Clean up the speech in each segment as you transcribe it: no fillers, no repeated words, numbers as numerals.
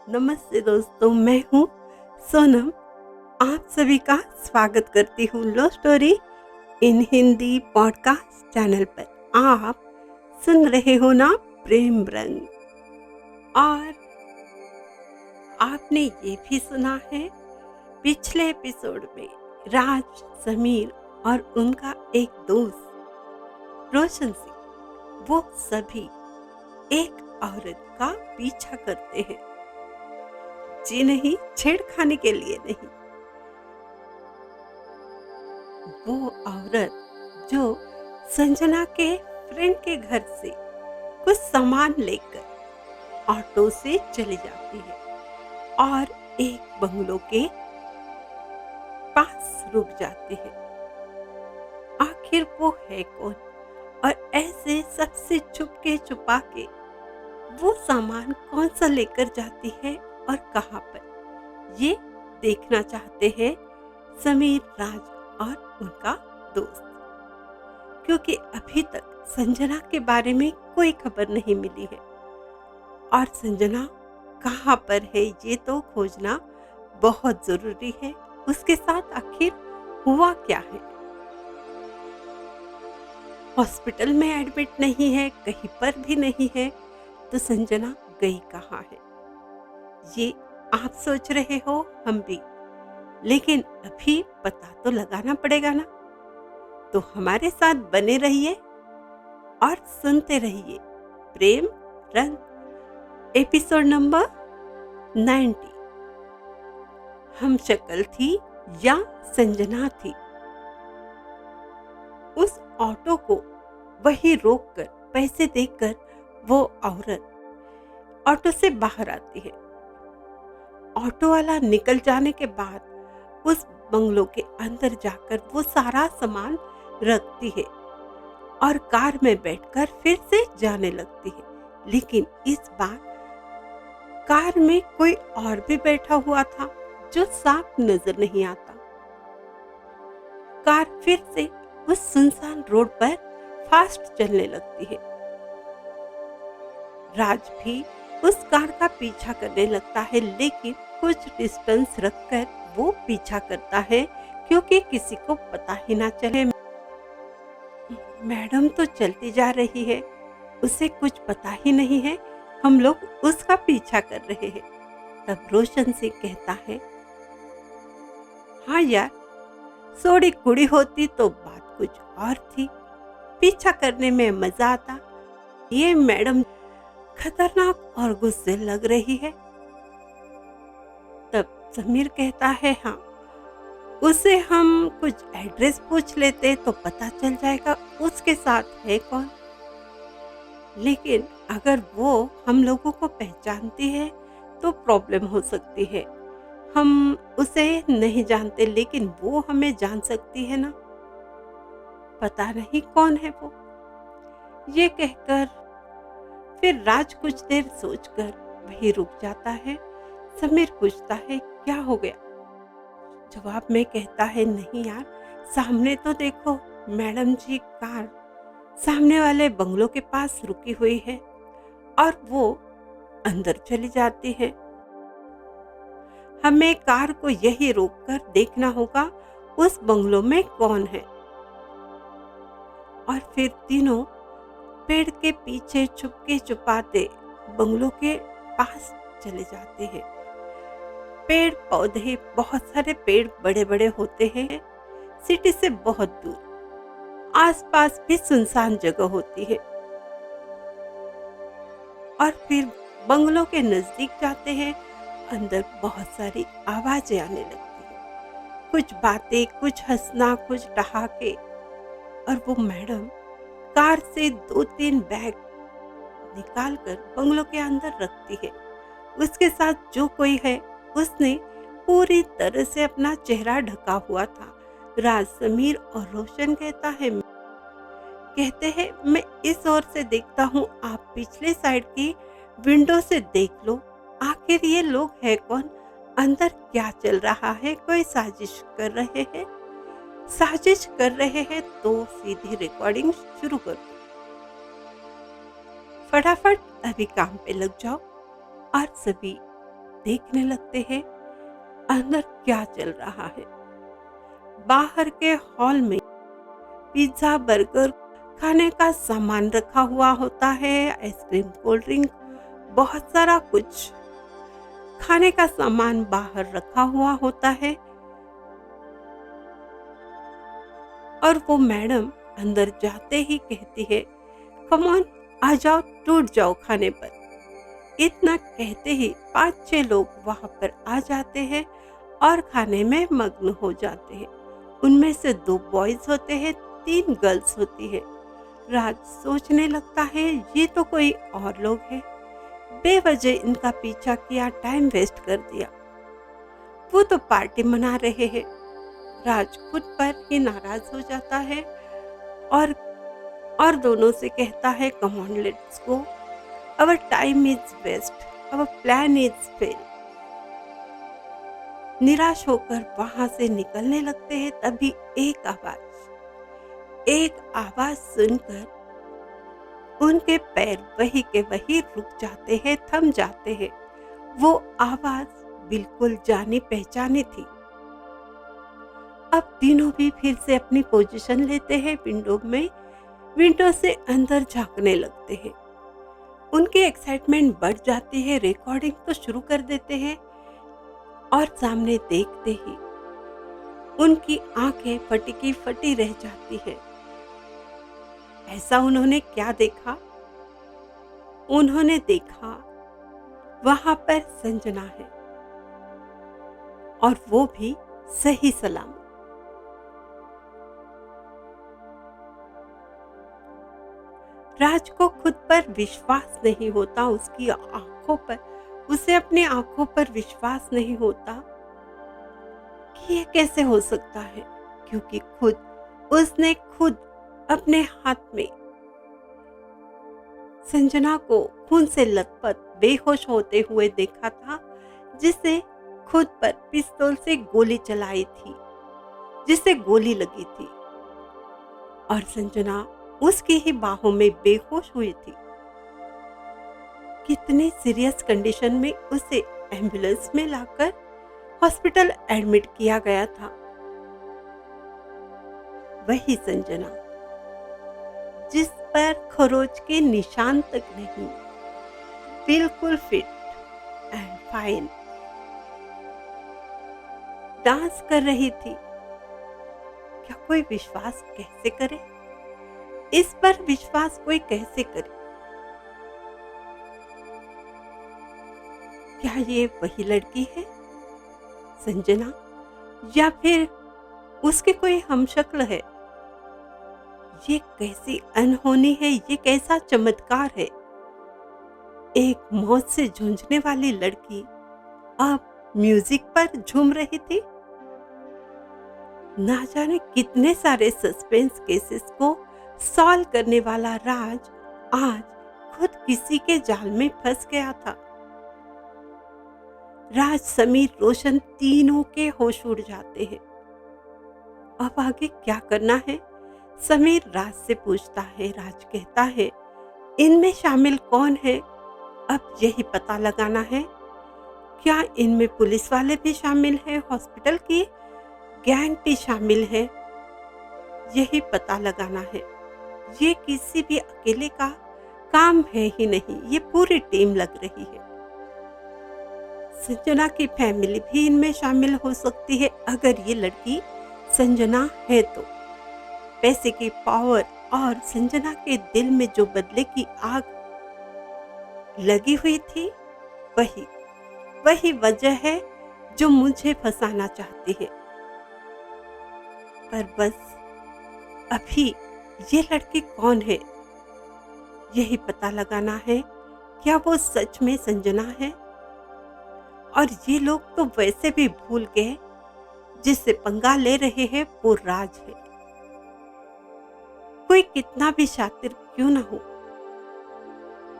नमस्ते दोस्तों, मैं हूँ सोनम। आप सभी का स्वागत करती हूँ love story in Hindi podcast channel पर। आप सुन रहे हो ना प्रेम रंग। और आपने ये भी सुना है पिछले एपिसोड में राज, समीर और उनका एक दोस्त रोशन सिंह, वो सभी एक औरत का पीछा करते हैं। जी नहीं, छेड़खानी के लिए नहीं। वो औरत जो संजना के फ्रेंड के घर से कुछ सामान लेकर ऑटो से चली जाती है और एक बंगलो के पास रुक जाती है। आखिर वो है कौन और ऐसे सबसे छुपके छुपा के वो सामान कौन सा लेकर जाती है और कहाँ पर, ये देखना चाहते हैं समीर, राज और उनका दोस्त। क्योंकि अभी तक संजना के बारे में कोई खबर नहीं मिली है और संजना कहाँ पर है ये तो खोजना बहुत जरूरी है। उसके साथ आखिर हुआ क्या है? हॉस्पिटल में एडमिट नहीं है, कहीं पर भी नहीं है, तो संजना गई कहाँ है? ये आप सोच रहे हो, हम भी। लेकिन अभी पता तो लगाना पड़ेगा ना। तो हमारे साथ बने रहिए और सुनते रहिए प्रेम रंग एपिसोड नंबर 90। हम शक्ल थी या संजना थी। उस ऑटो को वही रोककर पैसे देकर वो औरत ऑटो से बाहर आती है। ऑटो वाला निकल जाने के बाद उस बंगलो के अंदर जाकर वो सारा सामान रखती है और कार में बैठकर फिर से जाने लगती है। लेकिन इस बार कार में कोई और भी बैठा हुआ था जो साफ नजर नहीं आता। कार फिर से उस सुनसान रोड पर फास्ट चलने लगती है। राज भी उस कार का पीछा करने लगता है, लेकिन कुछ डिस्टेंस रखकर वो पीछा करता है क्योंकि किसी को पता ही ना चले। मैडम तो चलती जा रही है, उसे कुछ पता ही नहीं है हम लोग उसका पीछा कर रहे हैं। तब रोशन से कहता है, हाँ यार, सोड़ी कुड़ी होती तो बात कुछ और थी, पीछा करने में मजा आता। ये मैडम खतरनाक और गुस्से लग रही है। तब समीर कहता है, हाँ, उसे हम कुछ एड्रेस पूछ लेते तो पता चल जाएगा उसके साथ है कौन। लेकिन अगर वो हम लोगों को पहचानती है तो प्रॉब्लम हो सकती है। हम उसे नहीं जानते लेकिन वो हमें जान सकती है ना, पता नहीं कौन है वो। ये कहकर फिर राज कुछ देर सोचकर वहीं रुक जाता है। समीर पूछता है, क्या हो गया? जवाब में कहता है, नहीं यार, सामने तो देखो, मैडम जी कार सामने वाले बंगलों के पास रुकी हुई है और वो अंदर चली जाती है। हमें कार को यही रोककर देखना होगा उस बंगलों में कौन है। और फिर तीनों पेड़ के पीछे छुपके छुपाते बंगलों के पास चले जाते हैं। पेड़ पौधे, बहुत सारे पेड़ बड़े बड़े होते हैं, सिटी से बहुत दूर। आसपास भी सुनसान जगह होती है। और फिर बंगलों के नजदीक जाते हैं। अंदर बहुत सारी आवाजें आने लगती है, कुछ बातें, कुछ हंसना, कुछ ठहाके। और वो मैडम कार से 2-3 बैग निकालकर बंगलों के अंदर रखती है। उसके साथ जो कोई है उसने पूरी तरह से अपना चेहरा ढका हुआ था। राज, समीर और रोशन कहते हैं, मैं इस ओर से देखता हूँ, आप पिछले साइड की विंडो से देख लो। आखिर ये लोग है कौन? अंदर क्या चल रहा है? कोई साजिश कर रहे हैं? साजिश कर रहे हैं तो सीधी रिकॉर्डिंग शुरू करो। फटाफट अभी काम पे लग जाओ और सभी देखने लगते हैं अंदर क्या चल रहा है। बाहर के हॉल में पिज्जा, बर्गर, खाने का सामान रखा हुआ होता है, आइसक्रीम, कोल्ड ड्रिंक, बहुत सारा कुछ खाने का सामान बाहर रखा हुआ होता है। और वो मैडम अंदर जाते ही कहती है, कम ऑन, आ जाओ, टूट जाओ खाने पर। इतना कहते ही 5-6 लोग वहां पर आ जाते हैं और खाने में मग्न हो जाते हैं। उनमें से 2 बॉयज होते हैं, 3 गर्ल्स होती है। राज सोचने लगता है ये तो कोई और लोग हैं, बेवजह इनका पीछा किया, टाइम वेस्ट कर दिया। वो तो पार्टी मना रहे हैं। राज खुद पर ही नाराज हो जाता है और दोनों से कहता है, come on, let's go, our time is waste, our plan is fail. निराश होकर वहां से निकलने लगते हैं। तभी एक आवाज सुनकर उनके पैर वही के वही रुक जाते हैं, थम जाते हैं। वो आवाज बिल्कुल जानी पहचानी थी। अब तीनों भी फिर से अपनी पोजीशन लेते हैं, विंडो से अंदर झांकने लगते हैं। उनकी एक्साइटमेंट बढ़ जाती है, रिकॉर्डिंग तो शुरू कर देते हैं और सामने देखते ही उनकी आंखें फटी की फटी रह जाती है। ऐसा उन्होंने क्या देखा? उन्होंने देखा वहां पर संजना है और वो भी सही सलामत। राज को खुद पर विश्वास नहीं होता, उसकी आंखों पर, उसे अपनी आंखों पर विश्वास नहीं होता कि ये कैसे हो सकता है, क्योंकि उसने खुद अपने हाथ में संजना को खून से लथपथ बेहोश होते हुए देखा था, जिसे खुद पर पिस्तौल से गोली चलाई थी, जिसे गोली लगी थी और संजना उसकी ही बाहों में बेहोश हुई थी। कितनी सीरियस कंडीशन में उसे एम्बुलेंस में लाकर हॉस्पिटल एडमिट किया गया था। वही संजना जिस पर खरोच के निशान तक नहीं, बिल्कुल फिट एंड फाइन डांस कर रही थी। क्या कोई विश्वास कैसे करे? इस पर विश्वास कोई कैसे करे? क्या ये वही लड़की है संजना, या फिर उसके कोई हमशक्ल है? ये कैसी अनहोनी है, ये कैसा चमत्कार है। एक मौत से जूझने वाली लड़की अब म्यूजिक पर झूम रही थी। ना जाने कितने सारे सस्पेंस केसेस को सॉल्व करने वाला राज आज खुद किसी के जाल में फंस गया था। राज, समीर, रोशन तीनों के होश उड़ जाते हैं। अब आगे क्या करना है? समीर राज से पूछता है। राज कहता है, इनमें शामिल कौन है अब यही पता लगाना है। क्या इनमें पुलिस वाले भी शामिल हैं, हॉस्पिटल की गैंग भी शामिल है, यही पता लगाना है। ये किसी भी अकेले का काम है ही नहीं, ये पूरी टीम लग रही है। संजना की फैमिली भी इनमें शामिल हो सकती है अगर ये लड़की संजना है तो। पैसे की पावर और संजना के दिल में जो बदले की आग लगी हुई थी, वही वजह है जो मुझे फंसाना चाहती है। पर बस अभी ये लड़की कौन है, यही पता लगाना है। क्या वो सच में संजना है? और ये लोग तो वैसे भी भूल गए जिससे पंगा ले रहे हैं वो राज है। कोई कितना भी शातिर क्यों ना हो,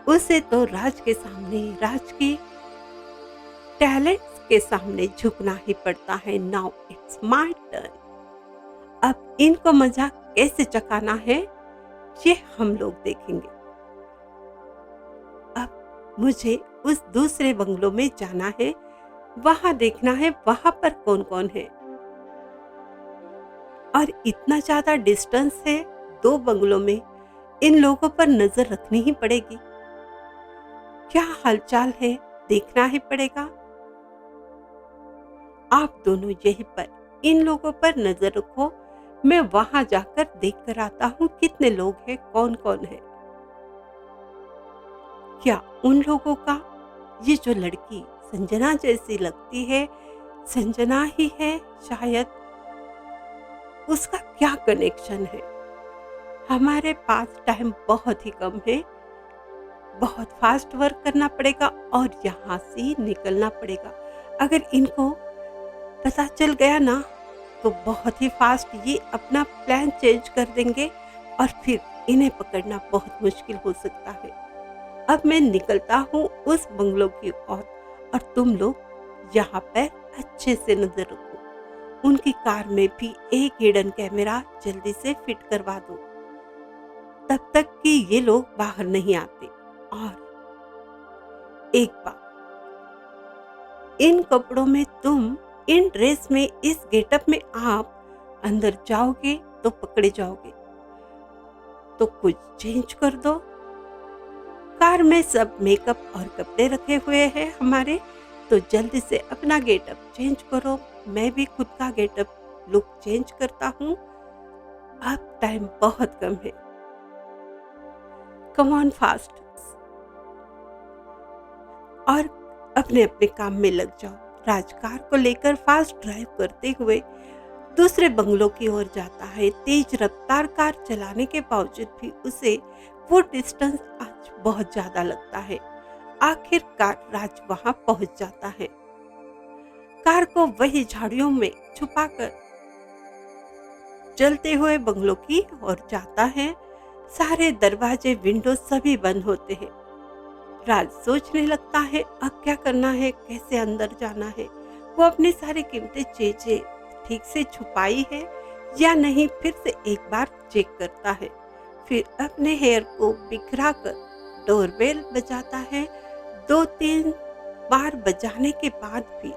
उसे तो राज के सामने, राज की टैलेंट्स के सामने झुकना ही पड़ता है। Now it's my turn. अब इनको मजा कैसे चखाना है ये हम लोग देखेंगे। अब मुझे उस दूसरे बंगलों में जाना है वहां देखना है वहां पर कौन कौन है। और इतना ज्यादा डिस्टेंस है दो बंगलों में, इन लोगों पर नजर रखनी ही पड़ेगी। क्या हालचाल है देखना ही पड़ेगा। आप दोनों यहीं पर इन लोगों पर नजर रखो, मैं वहां जाकर देख कर आता हूँ कितने लोग हैं, कौन कौन है। क्या उन लोगों का, ये जो लड़की संजना जैसी लगती है, संजना ही है शायद, उसका क्या कनेक्शन है। हमारे पास टाइम बहुत ही कम है, बहुत फास्ट वर्क करना पड़ेगा और यहाँ से निकलना पड़ेगा। अगर इनको पता चल गया ना तो बहुत ही फास्ट ये अपना प्लान चेंज कर देंगे और फिर इन्हें पकड़ना बहुत मुश्किल हो सकता है। अब मैं निकलता हूँ उस बंगलों की ओर और तुम लोग यहाँ पर अच्छे से नजर रखो। उनकी कार में भी एक हिडन कैमरा जल्दी से फिट करवा दो, तब तक कि ये लोग बाहर नहीं आते। और एक बात, इन कपड़ों में तुम, इन ड्रेस में, इस गेटअप में आप अंदर जाओगे तो पकड़े जाओगे, तो कुछ चेंज कर दो। कार में सब मेकअप और कपड़े रखे हुए हैं हमारे, तो जल्दी से अपना गेटअप चेंज करो। मैं भी खुद का गेटअप लुक चेंज करता हूँ। अब टाइम बहुत कम है, कम ऑन फास्ट, और अपने अपने काम में लग जाओ। राज कार को लेकर फास्ट ड्राइव करते हुए दूसरे बंगलों की ओर जाता है। तेज रफ्तार कार चलाने के बावजूद भी उसे वो डिस्टेंस आज बहुत ज्यादा लगता है। आखिरकार राज वहां पहुंच जाता है। कार को वही झाड़ियों में छुपाकर चलते हुए बंगलों की ओर जाता है। सारे दरवाजे, विंडो सभी बंद होते हैं। राज सोचने लगता है अब क्या करना है, कैसे अंदर जाना है। वो अपनी सारी कीमती चीजें ठीक से छुपाई है या नहीं, फिर से एक बार चेक करता है। फिर अपने हेयर को बिखरा कर डोरबेल बजाता है। 2-3 बार बजाने के बाद भी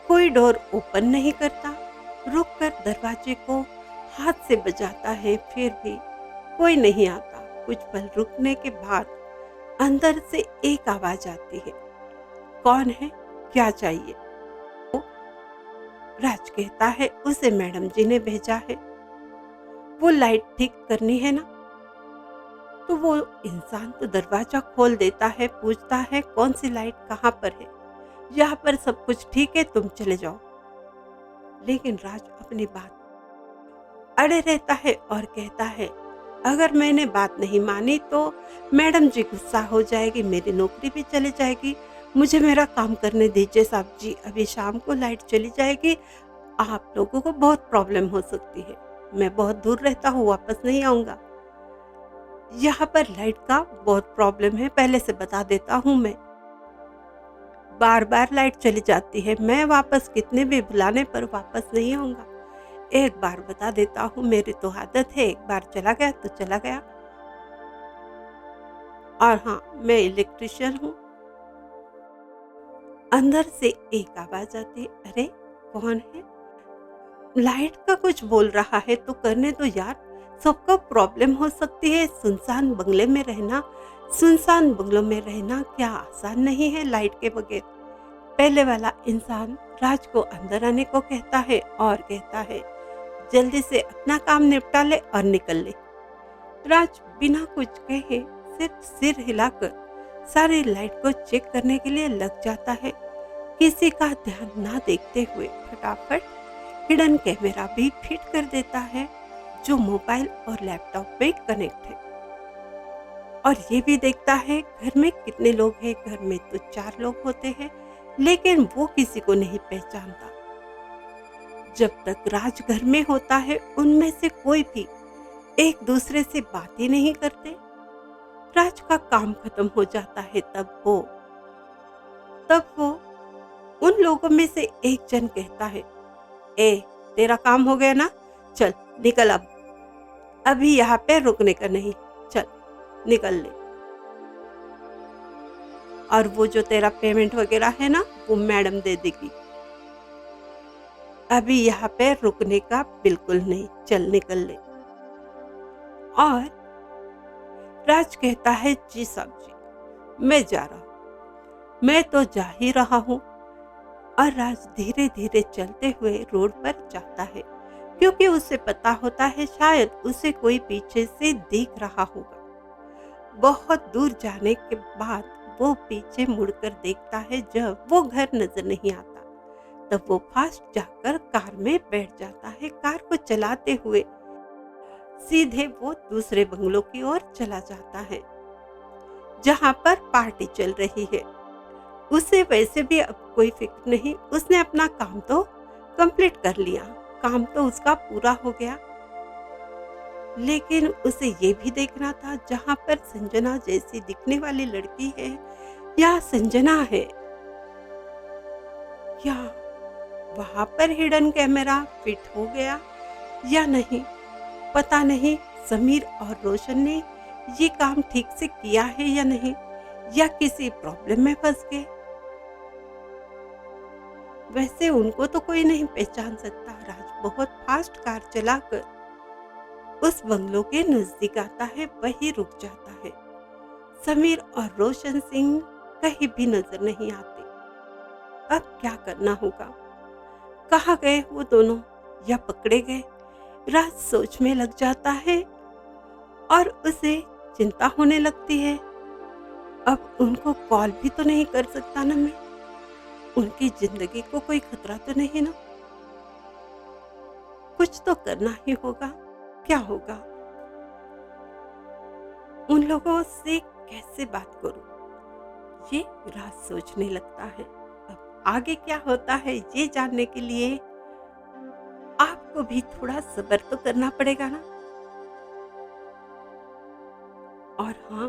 कोई डोर ओपन नहीं करता। रुक कर दरवाजे को हाथ से बजाता है, फिर भी कोई नहीं आता। कुछ पल रुकने के बाद अंदर से एक आवाज आती है, कौन है, क्या चाहिए। राज कहता है उसे मैडम जी ने भेजा है, वो लाइट ठीक करनी है ना। तो वो इंसान तो दरवाजा खोल देता है, पूछता है कौन सी लाइट कहाँ पर है, यहाँ पर सब कुछ ठीक है, तुम चले जाओ। लेकिन राज अपनी बात अड़े रहता है और कहता है अगर मैंने बात नहीं मानी तो मैडम जी गुस्सा हो जाएगी, मेरी नौकरी भी चली जाएगी। मुझे मेरा काम करने दीजिए साहब जी, अभी शाम को लाइट चली जाएगी, आप लोगों को बहुत प्रॉब्लम हो सकती है। मैं बहुत दूर रहता हूँ, वापस नहीं आऊंगा। यहाँ पर लाइट का बहुत प्रॉब्लम है, पहले से बता देता हूँ मैं। बार बार लाइट चली जाती है, मैं वापस कितने भी बुलाने पर वापस नहीं आऊंगा। एक बार बता देता हूँ, मेरी तो आदत है, एक बार चला गया तो चला गया। और हाँ, मैं इलेक्ट्रिशियन हूँ। अंदर से एक आवाज आती है, अरे कौन है, लाइट का कुछ बोल रहा है तो करने दो यार, सबको प्रॉब्लम हो सकती है। सुनसान बंगले में रहना, सुनसान बंगलों में रहना क्या आसान नहीं है लाइट के बगैर। पहले वाला इंसान राज को अंदर आने को कहता है और कहता है जल्दी से अपना काम निपटा ले और निकल ले। राज बिना कुछ कहे सिर्फ सिर हिलाकर सारी लाइट को चेक करने के लिए लग जाता है। किसी का ध्यान ना देखते हुए फटाफट हिडन कैमरा भी फिट कर देता है जो मोबाइल और लैपटॉप में कनेक्ट है, और ये भी देखता है घर में कितने लोग हैं। घर में तो 4 लोग होते हैं, लेकिन वो किसी को नहीं पहचानता। जब तक राज घर में होता है उनमें से कोई भी एक दूसरे से बात ही नहीं करते। राज का काम खत्म हो जाता है तब वो उन लोगों में से एक जन कहता है, ए तेरा काम हो गया ना, चल निकल, अब अभी यहाँ पे रुकने का नहीं, चल निकल ले। और वो जो तेरा पेमेंट वगैरह है ना, वो मैडम दे देगी। अभी यहाँ पे रुकने का बिल्कुल नहीं, चल निकल ले। और राज कहता है, जी साहब जी, मैं जा रहा हूँ। मैं तो जा ही रहा हूँ। और राज धीरे धीरे चलते हुए रोड पर जाता है, क्योंकि उसे पता होता है शायद उसे कोई पीछे से देख रहा होगा। बहुत दूर जाने के बाद वो पीछे मुड़कर देखता है, जब वो घर नजर नहीं आता तब वो फास्ट जाकर कार में बैठ जाता है। कार को चलाते हुए सीधे वो दूसरे बंगलों की ओर चला जाता है, जहां पर पार्टी चल रही है। उसे वैसे भी अब कोई फिक्र नहीं, उसने अपना काम तो कंप्लीट कर लिया, काम तो उसका पूरा हो गया। लेकिन उसे ये भी देखना था, जहां पर संजना जैसी दिखने वाली लड़की है, या संजना है, या वहां पर हिडन कैमरा फिट हो गया या नहीं, पता नहीं। समीर और रोशन ने ये काम ठीक से किया है या नहीं, या किसी प्रॉब्लम में फंस गए। वैसे उनको तो कोई नहीं पहचान सकता। राज बहुत फास्ट कार चलाकर उस बंगलों के नजदीक आता है, वहीं रुक जाता है। समीर और रोशन सिंह कहीं भी नजर नहीं आते। अब क्या करना होगा? कहाँ गए वो दोनों, या पकड़े गए? राज सोच में लग जाता है और उसे चिंता होने लगती है। अब उनको कॉल भी तो नहीं कर सकता ना मैं, उनकी जिंदगी को कोई खतरा तो नहीं ना। कुछ तो करना ही होगा। क्या होगा? उन लोगों से कैसे बात करूं, ये राज सोचने लगता है। अब आगे क्या होता है ये जानने के लिए आपको भी थोड़ा सब्र तो करना पड़ेगा ना। और हाँ,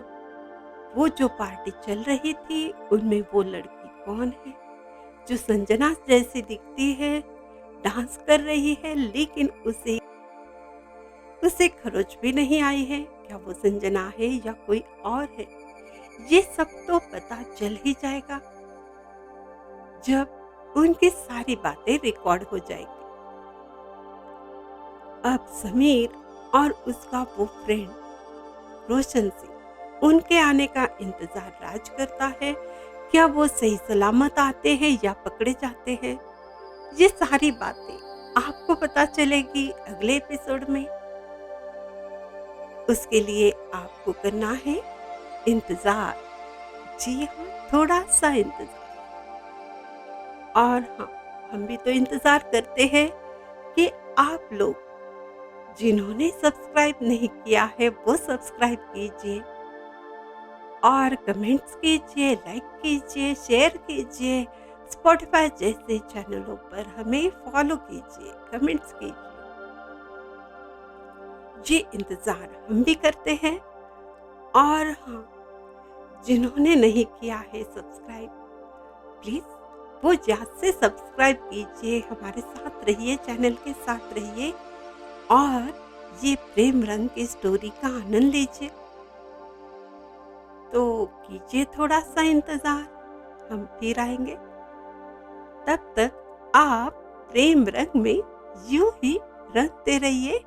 वो जो पार्टी चल रही थी उनमें वो लड़की कौन है जो संजना जैसी दिखती है, डांस कर रही है, लेकिन उसे उसे खरोच भी नहीं आई है। क्या वो संजना है या कोई और है? ये सब तो पता चल ही जाएगा जब उनकी सारी बातें रिकॉर्ड हो जाएगी। अब समीर और उसका वो फ्रेंड रोशन सिंह, उनके आने का इंतजार राज करता है। क्या वो सही सलामत आते हैं या पकड़े जाते हैं? ये सारी बातें आपको पता चलेगी अगले एपिसोड में। उसके लिए आपको करना है इंतजार। जी हाँ, थोड़ा सा इंतजार। और हाँ, हम भी तो इंतजार करते हैं कि आप लोग जिन्होंने सब्सक्राइब नहीं किया है वो सब्सक्राइब कीजिए, और कमेंट्स कीजिए, लाइक कीजिए, शेयर कीजिए। स्पॉटिफाई जैसे चैनलों पर हमें फॉलो कीजिए, कमेंट्स कीजिए। ये इंतजार हम भी करते हैं। और हाँ, जिन्होंने नहीं किया है सब्सक्राइब, प्लीज वो याद से सब्सक्राइब कीजिए, हमारे साथ रहिए, चैनल के साथ रहिए, और ये प्रेम रंग की स्टोरी का आनंद लीजिए। तो कीजिए थोड़ा सा इंतजार, हम फिर आएंगे। तब तक आप प्रेम रंग में यूं ही रंगते रहिए।